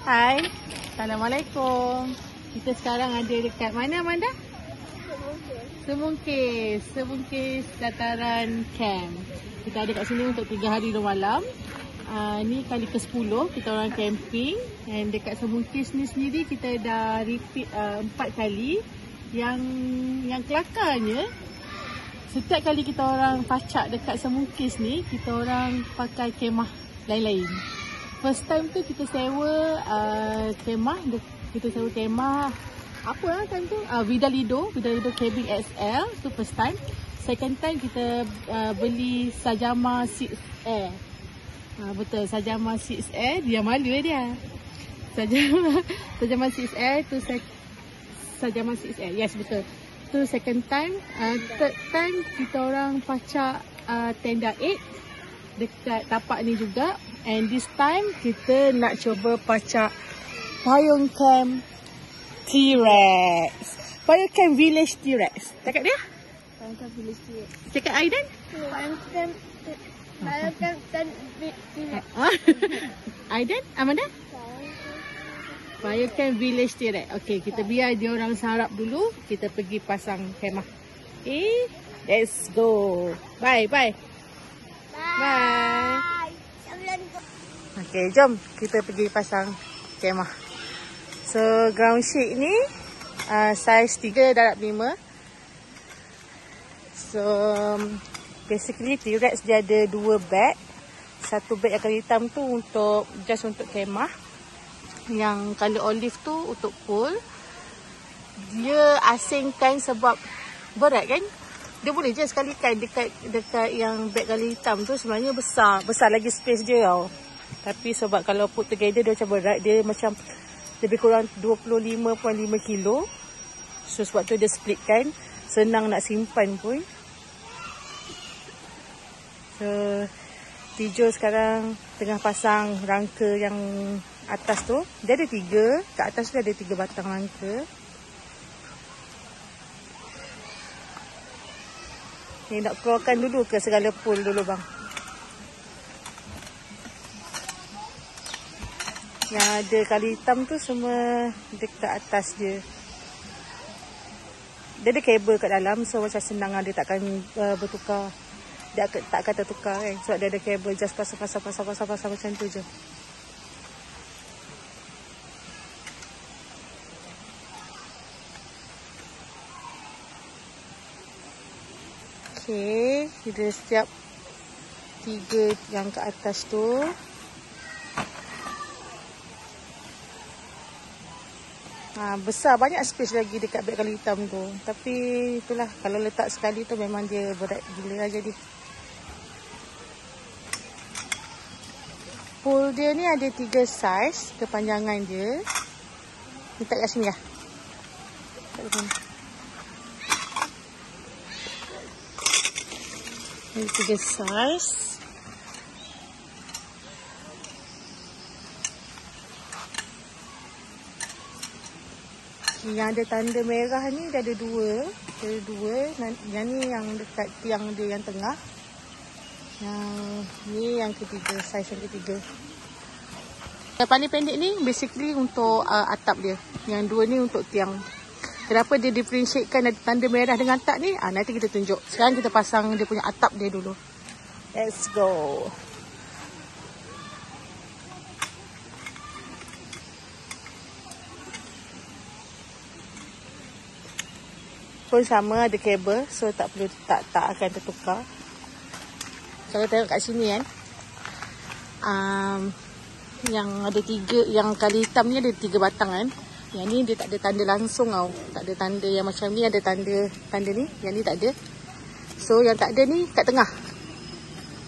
Hai, Assalamualaikum. Kita sekarang ada dekat mana, Amanda? Semungkis dataran camp. Kita ada kat sini untuk 3 hari 2 malam. Ni kali ke-10 kita orang camping. Dan dekat Semungkis ni sendiri kita dah repeat 4 kali. Yang kelakarnya, setiap kali kita orang pacak dekat Semungkis ni, kita orang pakai kemah lain-lain. First time tu kita sewa kemah. Kita sewa kemah apa lah time tu? Vidalido Cabin XL. Tu first time. Second time kita beli Sajama 6 Air. Betul, Sajama 6 Air. Dia malu dia. Sajama 6 Air tu Sajama 6 Air. Yes, betul. Tu second time. Third time kita orang pacak tenda 8 dekat tapak ni juga. And this time kita nak cuba pacak Payung Camp T-Rex. Payung Camp Village T-Rex. Cakap dia? Payung Camp Village T-Rex. Cakap Aidan? Payung Camp T-Rex. Aidan? Amanda? Payung Camp Village T-Rex. Okay, kita biar dia orang sarap dulu. Kita pergi pasang kemah. Okay, let's go. Bye. Bye. Okay, jom kita pergi pasang kemah. So, ground sheet ni saiz 3 darab 5. So, basically T-Rex dia ada 2 beg. Satu beg yang colour hitam tu untuk kemah. Yang colour olive tu untuk pool. Dia asingkan sebab berat kan? Dia boleh je sekalikan dekat yang beg colour hitam tu sebenarnya besar lagi space dia tau. Tapi sebab kalau put together dia macam berat, dia macam lebih kurang 25.5 kilo. So sebab tu dia split kan, senang nak simpan pun. So Tijo sekarang tengah pasang rangka yang atas tu. Dia ada 3, kat atas tu ada 3 batang rangka. Ni nak keluarkan dulu ke segala pool dulu bang? Yang ada kali hitam tu semua dekat atas dia. Dia ada kabel kat dalam, so macam senang lah, dia takkan bertukar. Dia tak akan tertukar kan, sebab dia ada kabel, just pasang macam tu je. Okay, kita siap 3 yang ke atas tu. Besar, banyak space lagi dekat beg colour hitam tu. Tapi itulah, kalau letak sekali tu memang dia berat gila lah jadi. Pool dia ni ada 3 saiz kepanjangan dia. Letak kat sini lah. Ini 3 saiz. Yang ada tanda merah ni dia ada 2. Yang ni yang dekat tiang dia yang tengah. Yang ni yang ketiga, saiz yang ketiga. Yang paling pendek ni basically untuk atap dia. Yang 2 ni untuk tiang. Kenapa dia differentiatekan ada tanda merah dengan tak ni? Nanti kita tunjuk. Sekarang kita pasang dia punya atap dia dulu. Let's go. Pun sama ada kabel, so tak perlu tak akan tertukar. Kalau tengok kat sini kan, yang ada 3, yang kali hitam ni ada 3 batang kan. Yang ni dia tak ada tanda langsung tau. Tak ada tanda yang macam ni, ada tanda ni. Yang ni tak ada. So yang tak ada ni kat tengah.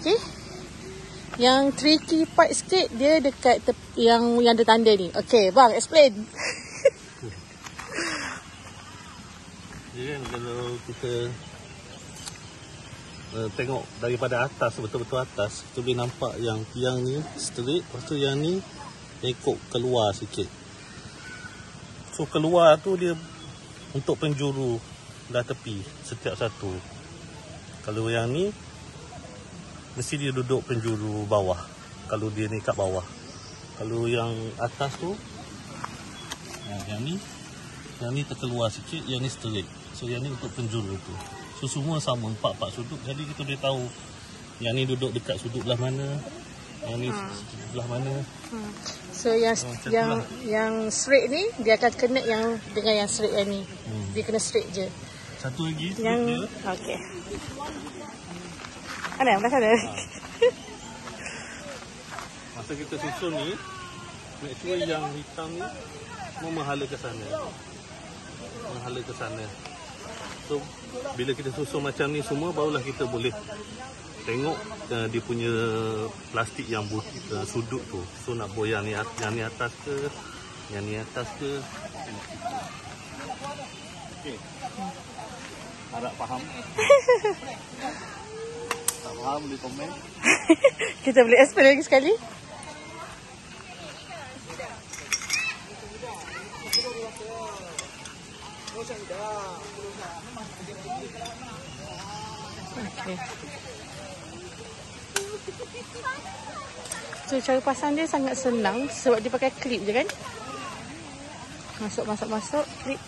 Okay. Yang tricky part sikit dia dekat yang ada tanda ni. Okay bang, explain. Jadi kan kalau kita tengok daripada atas, betul-betul atas, kita boleh nampak yang tiang ni straight, lepas tu yang ni ikut keluar sikit. So keluar tu dia untuk penjuru dah tepi setiap satu. Kalau yang ni mesti dia duduk penjuru bawah. Kalau dia ni kat bawah. Kalau yang atas tu, yang ni terkeluar sikit, yang ni straight. So yang ni untuk penjuru tu. So semua sama 4 sudut. Jadi kita boleh tahu yang ni duduk dekat sudut belah mana, yang ni belah mana. So yang straight ni dia akan kena yang dengan yang straight yang ni. Dia kena straight je. Satu lagi Yang dia. okey. Mana belah sana? Masa kita susun ni, make sure yang hitam ni mau menghala ke sana. Menghala ke sana. So bila kita susun macam ni semua, barulah kita boleh tengok dia punya plastik yang sudut tu. So nak boyang ni, yang ni atas ke, yang ni atas ke. Okey. Harap faham. Tak faham boleh komen. Kita boleh explain lagi sekali. Okay. So cara pasang dia sangat senang sebab dia pakai klip je kan. Masuk klip.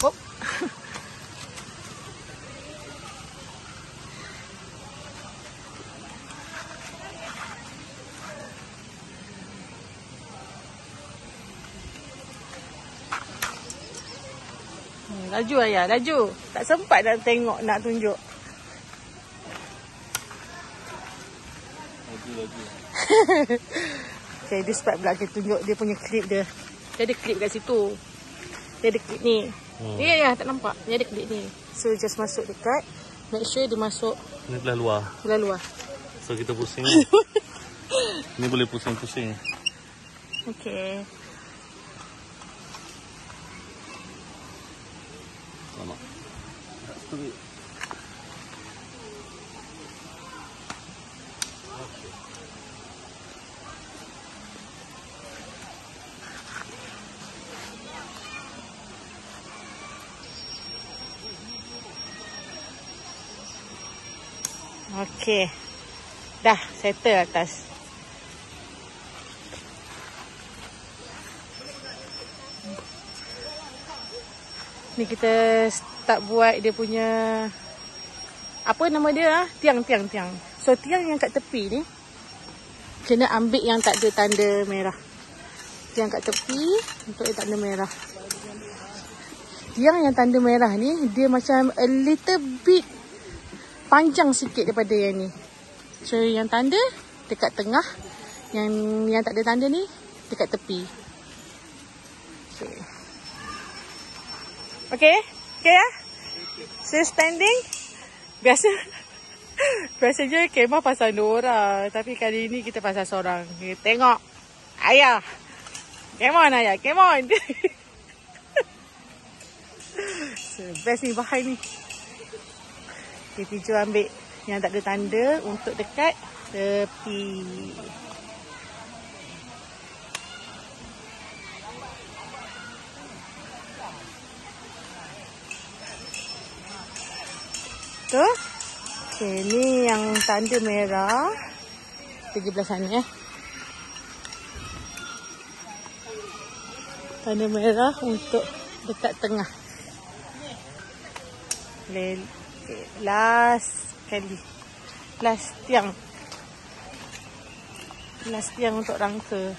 Hop. Laju ayah, laju. Tak sempat nak tengok, nak tunjuk. Laju. Okay, this part pula kita tunjuk dia punya klip dia. Dia ada klip kat situ. Dia ada klip ni. Ya, tak nampak. Dia ada klip ni. So, just masuk dekat. Make sure dia masuk. Ni belah luar. Belah luar. So, kita pusing. Ni boleh pusing-pusing. Okay. Nampak? Straight. Okay. Dah settle atas. Ni kita start buat dia punya, apa nama dia? Tiang. So tiang yang kat tepi ni kena ambil yang tak ada tanda merah. Tiang kat tepi untuk yang tanda merah. Tiang yang tanda merah ni dia macam a little bit panjang sikit daripada yang ni. So yang tanda dekat tengah, yang tak ada tanda ni dekat tepi. Okay ya? So standing. Biasanya kemah pasal 2 orang. Tapi kali ni kita pasal seorang. Kita tengok. Ayah. Come on ayah, come on. So best ni bahan ni. Okay, Pijo ambil yang tak ada tanda untuk dekat tepi. Tu. Okay, ni yang tanda merah. Pergi belah sana ya. Tanda merah untuk dekat tengah. Okay, last kali. Last tiang untuk rangka.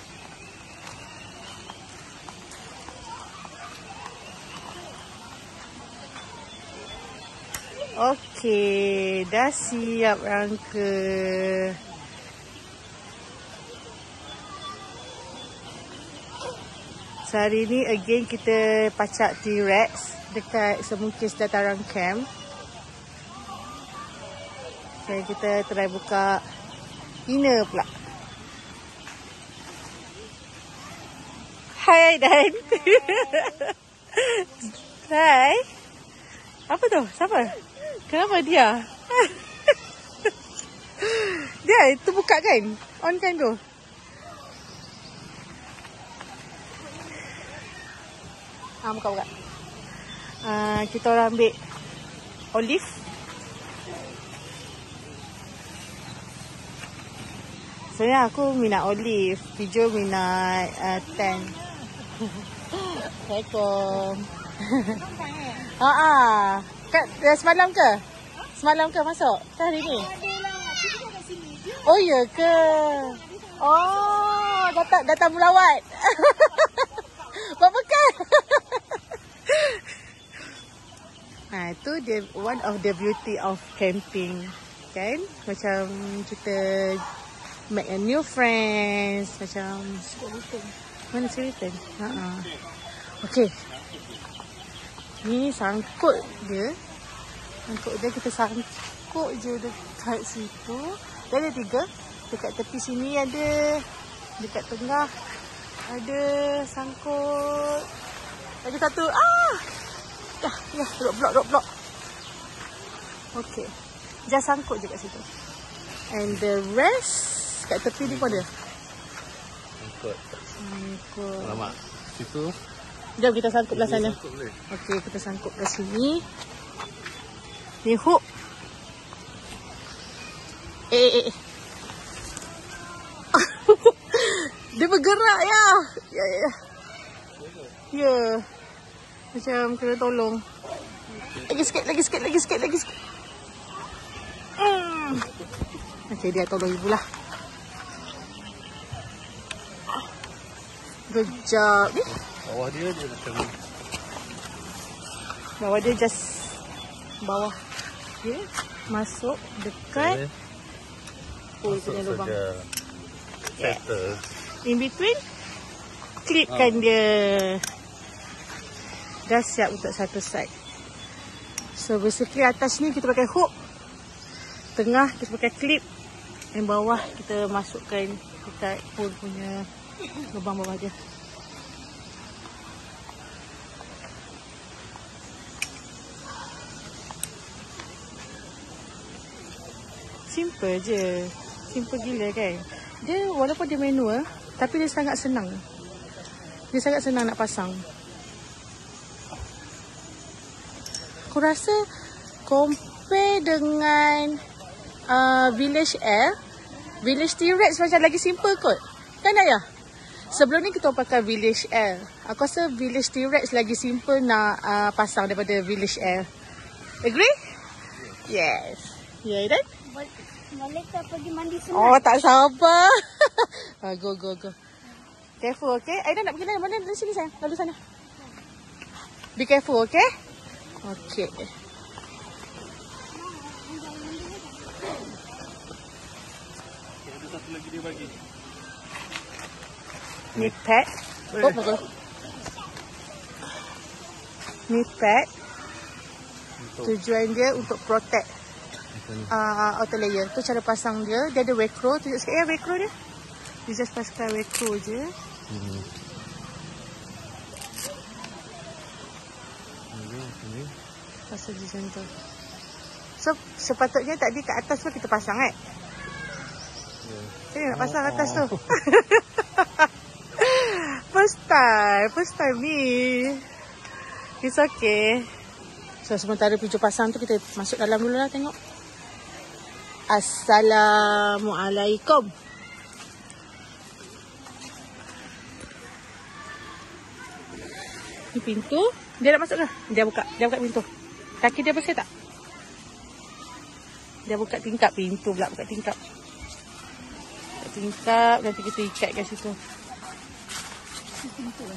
Okey, dah siap rangka. So hari ni again kita pacak T-Rex dekat Semungkis Dataran Camp. Okay, kita try buka inner pula. Hai Dan. Hai. Apa tu? Siapa? Kenapa dia? Dia itu buka kan? On kan tu? Buka. Kita orang ambil olive. Sebenarnya aku minat olive, hijau minat tan. Assalamualaikum. Semalam ke? Semalam ke masuk? Ke hari ni? Oh ya ke? Oh, datang melawat. Buat bekal. Itu dia one of the beauty of camping, kan? Macam kita make a new friends, macam mana cerita? Okay. Ni sangkut dia. Kita sangkut je dekat situ. Dia ada 3. Dekat tepi sini ada. Dekat tengah ada sangkut. Lagi satu. Ya, drop block. Okay. Just sangkut je kat situ. And the rest kat tepi ni pun ada. Sangkut. Alamak. Situ. Jom kita sangkut belah sana. Okey, kita sangkut ke sini. Ni hook. Dia bergerak ya. Ya. Macam kena tolong. Lagi sikit. Okey, dia tolong ibu lah. Good job. Bawah dia macam ni. Bawah dia just bawah. Okay. Masuk dekat. Punya lubang. Settle. In between. Klipkan dia. Dah siap untuk satu side. So basically atas ni kita pakai hook. Tengah kita pakai clip. Dan bawah kita masukkan dekat pool punya lubang bawah dia. Simple je. Simple gila kan. Dia walaupun dia manual, tapi dia sangat senang. Dia sangat senang nak pasang. Aku rasa compare dengan Village Air, Village T-Rex macam lagi simple kot. Kan Ayah? Sebelum ni kita pakai Village Air. Aku rasa Village T-Rex lagi simple nak pasang daripada Village Air. Agree? Yes. Ya, Aidan? Boleh tak pergi mandi senang? Oh, tak sabar. Go. Careful, okay? Aidan nak pergi mana? Dari sini sayang. Lalu sana. Be careful, okay? Okay. Ada satu lagi dia bagi. Ni pad. Oh, bagus. Ni pad. Tujuan dia untuk protect outer layer. Tu cara pasang dia. Dia ada velcro. Tunjuk sikit ya velcro dia. Dia just pasang velcro je. Pasang je macam tu. So sepatutnya tadi kat atas pun kita pasang kan? Saya nak pasang atas tu. First time ni. It's okay. So sementara pintu pasang tu kita masuk dalam dulu lah tengok. Assalamualaikum. Ni pintu. Dia nak masuk ke? Dia buka pintu. Kaki dia bersih tak? Dia buka tingkap pintu pula. Buka tingkap. Nanti kita ikat kat situ.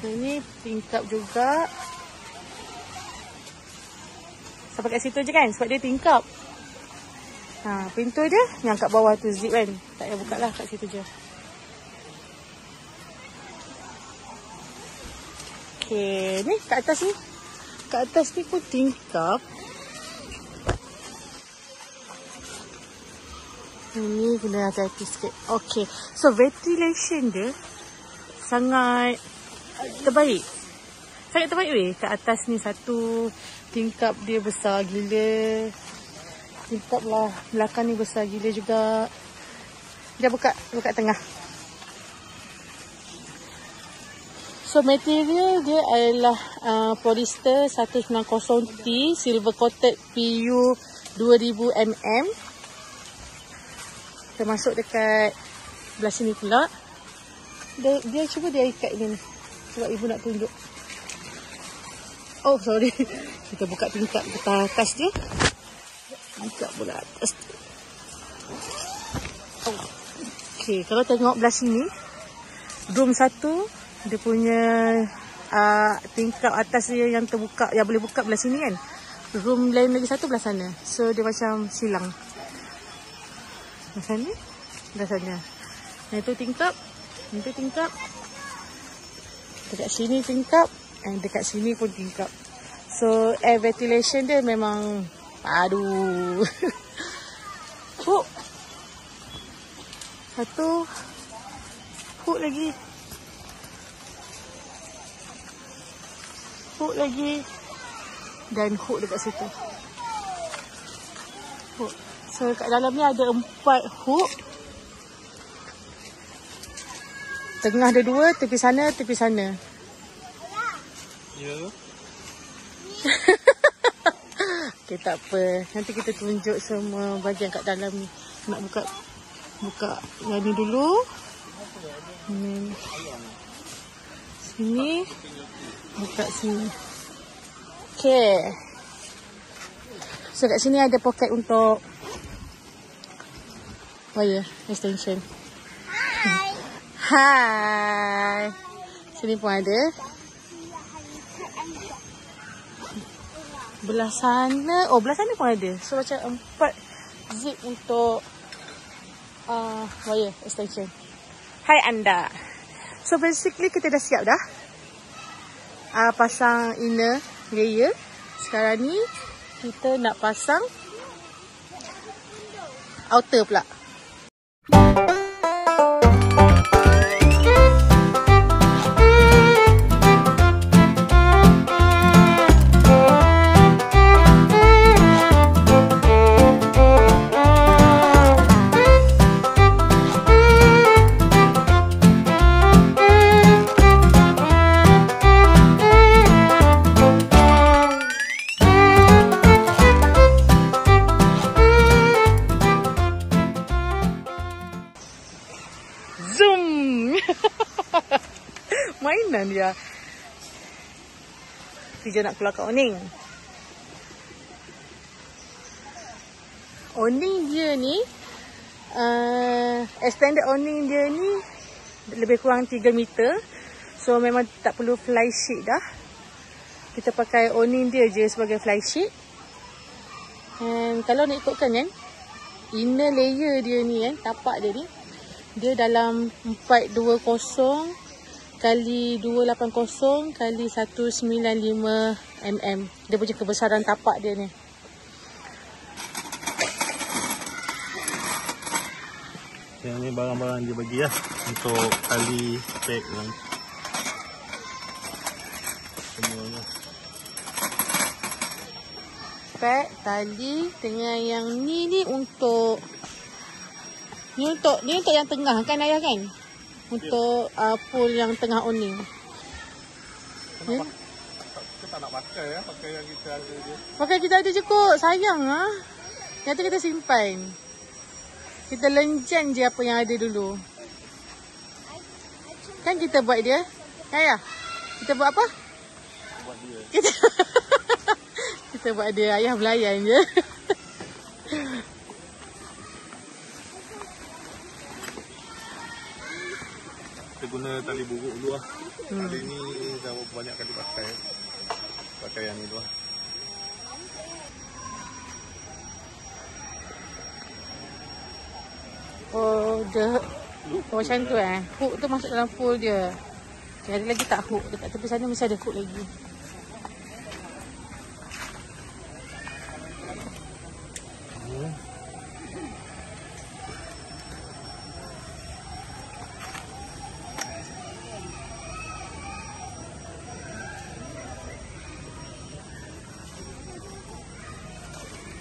Ini tingkap juga. Sampai kat situ je kan? Sebab dia tingkap. Pintu je yang kat bawah tu zip kan. Tak payah buka lah kat situ je. Okay, ni kat atas ni. Kat atas ni pun tingkap. Ini kena hati-hati sikit. Okay, so ventilation dia sangat terbaik. Sangat terbaik weh. Kat atas ni satu tingkap dia besar gila. Tingkap lah belakang ni besar gila juga. Dia buka tengah. So material dia adalah polyester 190T silver coated PU 2000 mm. Kita masuk dekat Belah sini pula. Dia cuba dia ikat ni. Sebab ibu nak tunjuk. Oh, sorry. Kita buka tingkap atas dia. Tingkap pula atas. Oh. Okay, kalau tengok belah sini. Room 1. Dia punya tingkap atas dia yang terbuka. Yang boleh buka belah sini kan. Room lain lagi satu belah sana. So, dia macam silang. Belah sana. Belah sana. Yang itu tingkap. Itu tingkap. Dekat sini tingkap. Dan dekat sini pun tingkap. So, air ventilation dia memang aduh. Hook. Satu. Hook lagi. Hook lagi. Dan hook dekat situ. Hook. So, kat dalam ni ada 4 hook. Tengah ada 2, tepi sana, tepi sana. Ya. Okay, tak apa. Nanti kita tunjuk semua bahagian kat dalam ni. Nak buka yang ni dulu. Sini. Buka sini. Okay. So, kat sini ada poket untuk wire extension. Hai. Hai. Sini pun ada. Belah sana. Oh, belah sana pun ada. So, macam 4 zip untuk wire extension. Hai anda. So, basically kita dah siap dah. Pasang inner layer. Sekarang ni, kita nak pasang outer pula. Mainan dia. Dia nak keluar kat awning. Awning dia ni extended awning dia ni lebih kurang 3 meter. So memang tak perlu fly sheet dah. Kita pakai awning dia je sebagai fly sheet. And kalau nak ikutkan kan, inner layer dia ni kan, tapak dia ni, dia dalam 420 kali 280 kali 195 mm. Dia punya kebesaran tapak dia ni. Yang ni barang-barang dia bagi lah. Untuk tali pack yang semuanya. Pack, tali dengan yang ni untuk ni untuk yang tengah kan ayah kan? Untuk pool yang tengah awning. Kita tak nak pakai ya, pakai yang kita ada je. Pakai kita ada je kot, sayang ah. Nanti kita simpan. Kita lenjan je apa yang ada dulu. Kan kita buat dia. Ayah, kita buat apa? Buat dia. Kita buat dia, ayah belayan je. Kita guna tali buruk dulu lah. Tali ni dah banyak kali pakai. Pakai yang ni dulu lah. Oh, macam tu hook tu masuk dalam pool dia. Okay, ada lagi tak hook? Dekat tepi sana mesti ada hook lagi.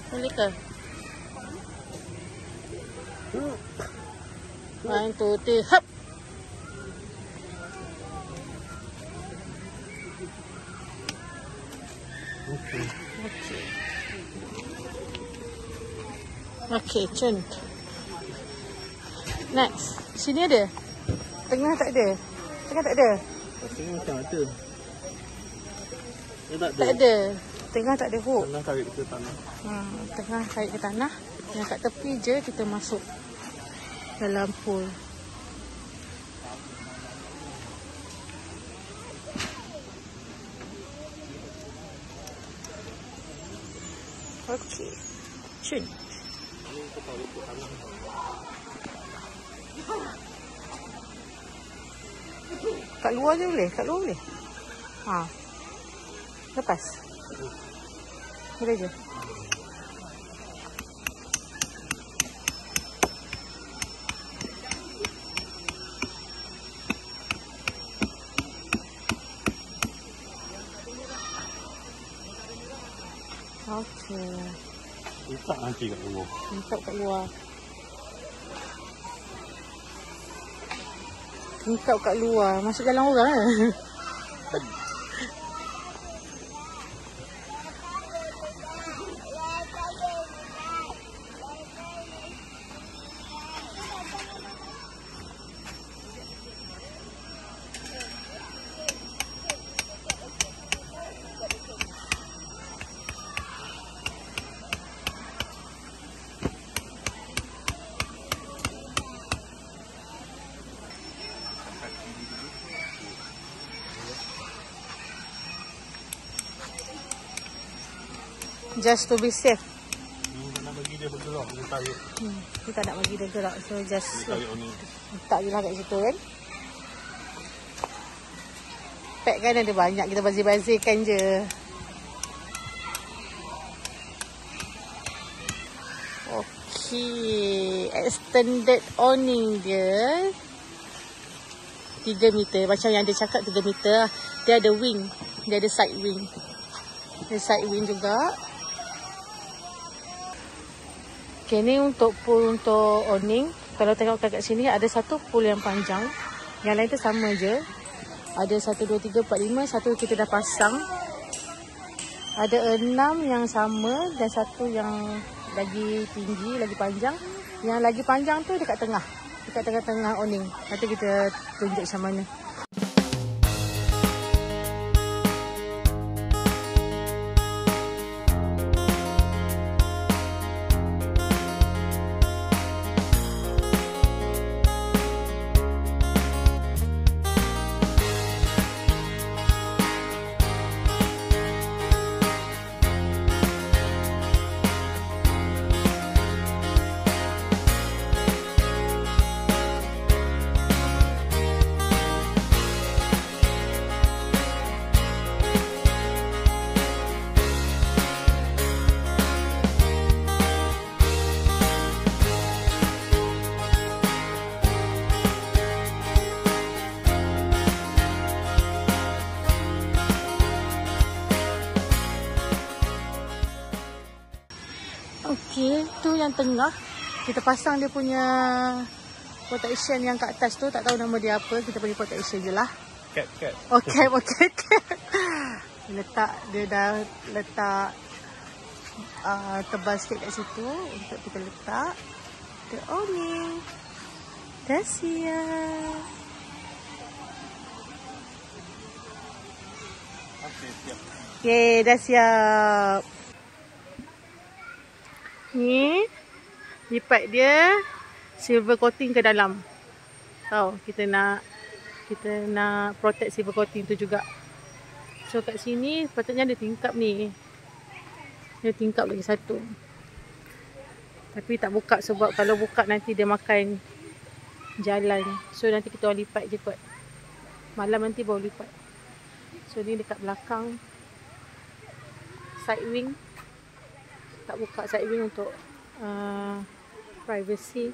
Boleh ke? 1, 2, 3, hop! Okay, cun. Next. Sini ada? Tengah tak ada? Tengah tak ada? Tengah macam ada. Tak ada. Tak ada. Tengah tak ada hook. Tengah tarik ke tanah. Tengah tarik ke tanah. Yang kat tepi je kita masuk dalam pool. Okey. Cun. Kat luar je boleh? Kat luar boleh? Lepas? Boleh je? Okey. Letak nanti kat luar. Letak kat luar. Letak kat luar. Masuk dalam orang lah. Just to be safe. Kita nak bagi dia bergerak, dia tarik. Kita nak bagi dia gerak. So just Dia tarik ni. letak je lah kat situ kan. Pack kan ada banyak. Kita bazir-bazirkan je. Okay. Extended awning dia 3 meter. Macam yang dia cakap 3 meter. Dia ada wing. Dia ada side wing. Ada side wing juga. Okay, ni untuk pool untuk awning. Kalau tengok kat sini ada satu pool yang panjang. Yang lain tu sama je. Ada 1, 2, 3, 4, 5. Satu kita dah pasang. Ada 6 yang sama. Dan satu yang lagi tinggi, lagi panjang. Yang lagi panjang tu dekat tengah. Dekat tengah-tengah awning. Nanti kita tunjuk macam mana. Okey, tu yang tengah. Kita pasang dia punya protection yang kat atas tu. Tak tahu nama dia apa. Kita bagi protection je lah. Cat. Okay. Dia dah letak tebal sikit kat situ. Untuk kita letak the awning. Dah siap. Okay, dah siap. Ni lipat dia silver coating ke dalam. Tahu kita nak protect silver coating tu juga. So kat sini sepatutnya ada tingkap ni. Dia tingkap lagi satu. Tapi tak buka sebab kalau buka nanti dia makan jalan. So nanti kita lipat je kot. Malam nanti baru lipat. So ni dekat belakang side wing. Tak buka side wing untuk privacy.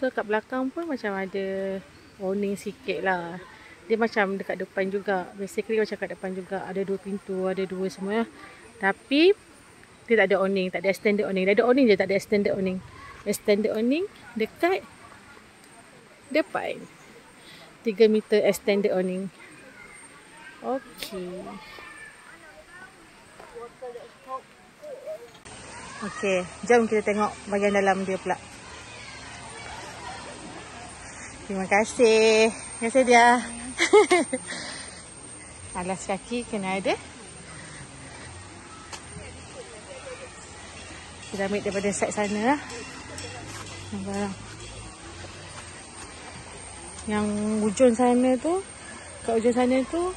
So kat belakang pun macam ada awning sikit lah. Dia macam dekat depan juga. Basically macam kat depan juga. Ada 2 pintu, ada 2 semua. Tapi dia tak ada awning, tak ada extended awning. Dia ada awning je, tak ada extended awning. Extended awning dekat depan. 3 meter extended awning. Okay. Okay, jom kita tengok bahagian dalam dia pula. Terima kasih. Terima kasih dia. Alas kaki kena ada. Kita ambil daripada side sana lah. Barang. Yang ujung sana tu, kat ujung sana tu,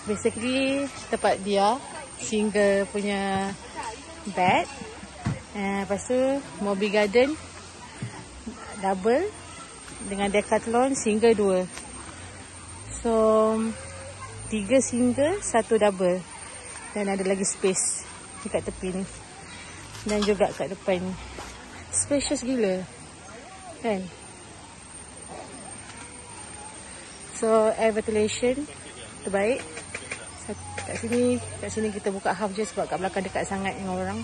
basically tempat dia single punya bed. Lepas tu Moby Garden double dengan Decathlon single 2. So 3 single, 1 double. Dan ada lagi space dekat tepi ni. Dan juga kat depan ni. Spacious gila. Kan? So air ventilation terbaik. Kat sini kita buka half je sebab kat belakang dekat sangat dengan orang.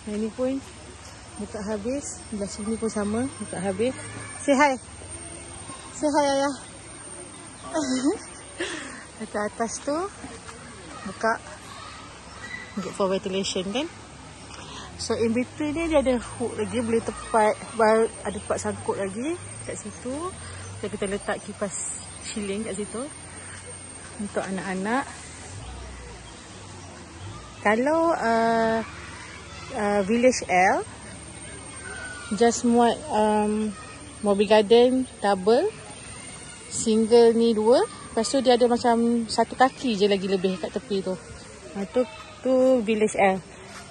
Yang ni pun buka habis. Belah sini pun sama, buka habis. Say hi. Say hi ayah. Dekat atas tu buka untuk for ventilation kan. So in between ni dia ada hook lagi, boleh ada tempat sangkut lagi kat situ. Dan kita letak kipas ceiling kat situ untuk anak-anak. Kalau Village L just muat Moby Garden double, single ni 2. Lepas tu dia ada macam 1 kaki je lagi lebih kat tepi tu. Tu Village L.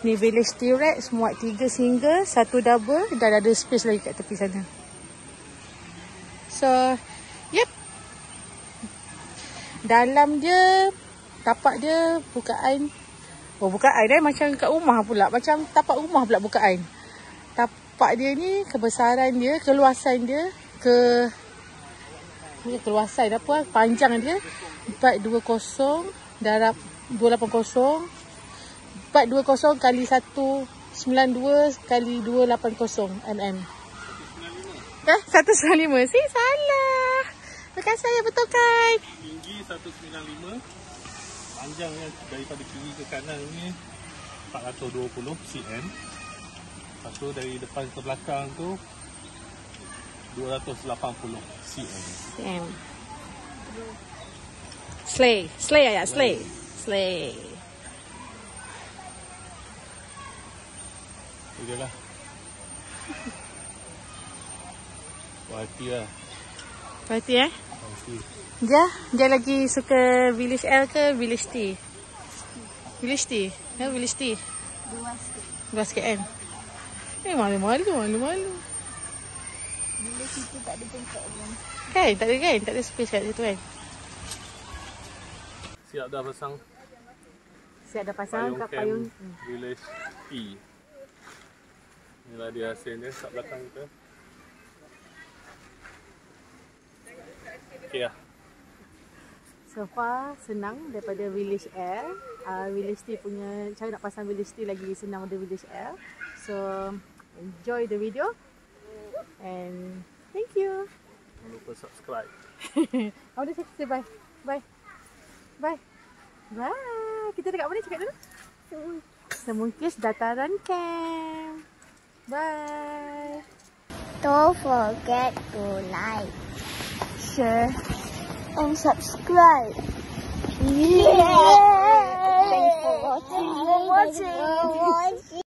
Ni Village T-Rex muat 3 single, 1 double dan ada space lagi kat tepi sana. So, yep. Dalam dia, tapak dia bukaan. Oh, bukaan macam kat rumah pula. Macam tapak rumah pula bukaan. Tapak dia ni, kebesaran dia, keluasan dia, keluasan apa, panjang dia 420 darab 280. 420 kali 192 kali 280 mm. 195. Si salah. Terima kasih saya betulkan. Tinggi 195. Panjangnya daripada kiri ke kanan ni 420 cm. Lepas tu dari depan ke belakang tu 280 cm. Slay ayah, slay. Itu lah. Parti lah. Parti Dia lagi suka Village L ke Village T? Village T. Village T. Luas sikit kan? Malu-malu. Village itu tak ada tempat pun. Kan? Tak ada space kat situ kan? Siap dah pasang kat payung Village T. Inilah dia hasilnya kat belakang kita. Okay lah. So far senang daripada Village L. Village T punya cara nak pasang Village T lagi senang daripada Village L. So enjoy the video and thank you. Jangan lupa subscribe. Awak dah say bye. Bye. Kita dekat mana cakap dulu? Semungkis Dataran Camp. Bye. Don't forget to like, share, and subscribe. Yeah. Thanks for watching.